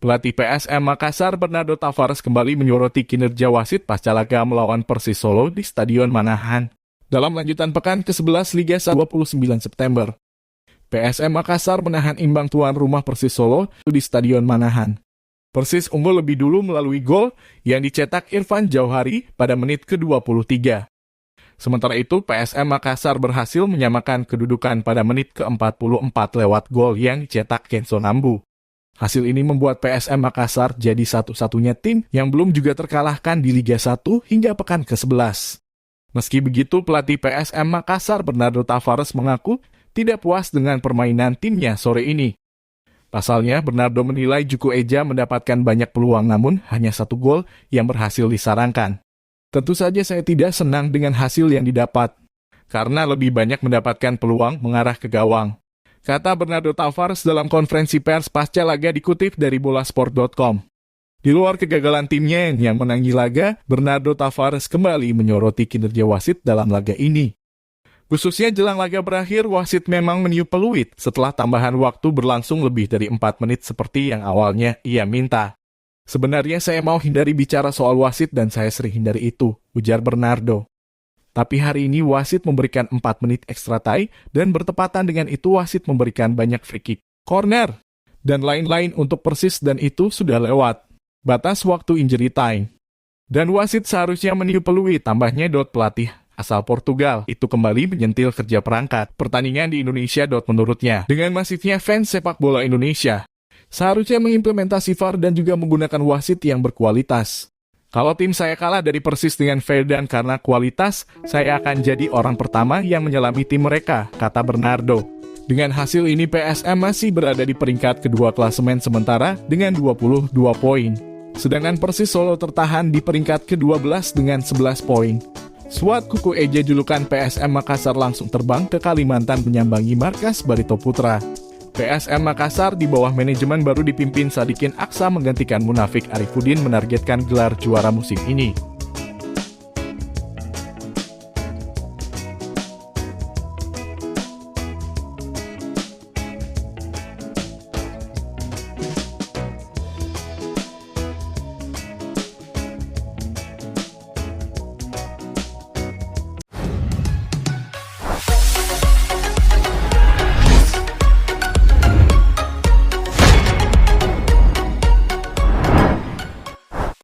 Pelatih PSM Makassar Bernardo Tavares kembali menyoroti kinerja wasit pasca laga melawan Persis Solo di Stadion Manahan. Dalam lanjutan pekan ke-11 Liga 1 29 September, PSM Makassar menahan imbang tuan rumah Persis Solo di Stadion Manahan. Persis unggul lebih dulu melalui gol yang dicetak Irfan Jauhari pada menit ke-23. Sementara itu, PSM Makassar berhasil menyamakan kedudukan pada menit ke-44 lewat gol yang dicetak Kenzo Nambu. Hasil ini membuat PSM Makassar jadi satu-satunya tim yang belum juga terkalahkan di Liga 1 hingga pekan ke-11. Meski begitu, pelatih PSM Makassar Bernardo Tavares mengaku tidak puas dengan permainan timnya sore ini. Pasalnya, Bernardo menilai Juku Eja mendapatkan banyak peluang namun hanya 1 gol yang berhasil disarankan. Tentu saja saya tidak senang dengan hasil yang didapat, karena lebih banyak mendapatkan peluang mengarah ke gawang, kata Bernardo Tavares dalam konferensi pers pasca laga dikutip dari bolasport.com. Di luar kegagalan timnya yang menangi laga, Bernardo Tavares kembali menyoroti kinerja wasit dalam laga ini. Khususnya jelang laga berakhir, wasit memang meniup peluit setelah tambahan waktu berlangsung lebih dari 4 menit seperti yang awalnya ia minta. Sebenarnya saya mau hindari bicara soal wasit dan saya sering hindari itu, ujar Bernardo. Tapi hari ini wasit memberikan 4 menit extra time dan bertepatan dengan itu wasit memberikan banyak free kick, corner, dan lain-lain untuk Persis dan itu sudah lewat batas waktu injury time. Dan wasit seharusnya meniup peluit, tambahnya pelatih asal Portugal itu kembali menyentil kerja perangkat pertandingan di Indonesia. Menurutnya, dengan masifnya fans sepak bola Indonesia, seharusnya mengimplementasi VAR dan juga menggunakan wasit yang berkualitas. Kalau tim saya kalah dari Persis dengan fair dan karena kualitas, saya akan jadi orang pertama yang menyelami tim mereka, kata Bernardo. Dengan hasil ini PSM masih berada di peringkat kedua klasemen sementara dengan 22 poin. Sedangkan Persis Solo tertahan di peringkat ke-12 dengan 11 poin. Skuad Kuku Eja julukan PSM Makassar langsung terbang ke Kalimantan menyambangi markas Barito Putra. PSM Makassar di bawah manajemen baru dipimpin Sadikin Aksa menggantikan Munafik Arifudin menargetkan gelar juara musim ini.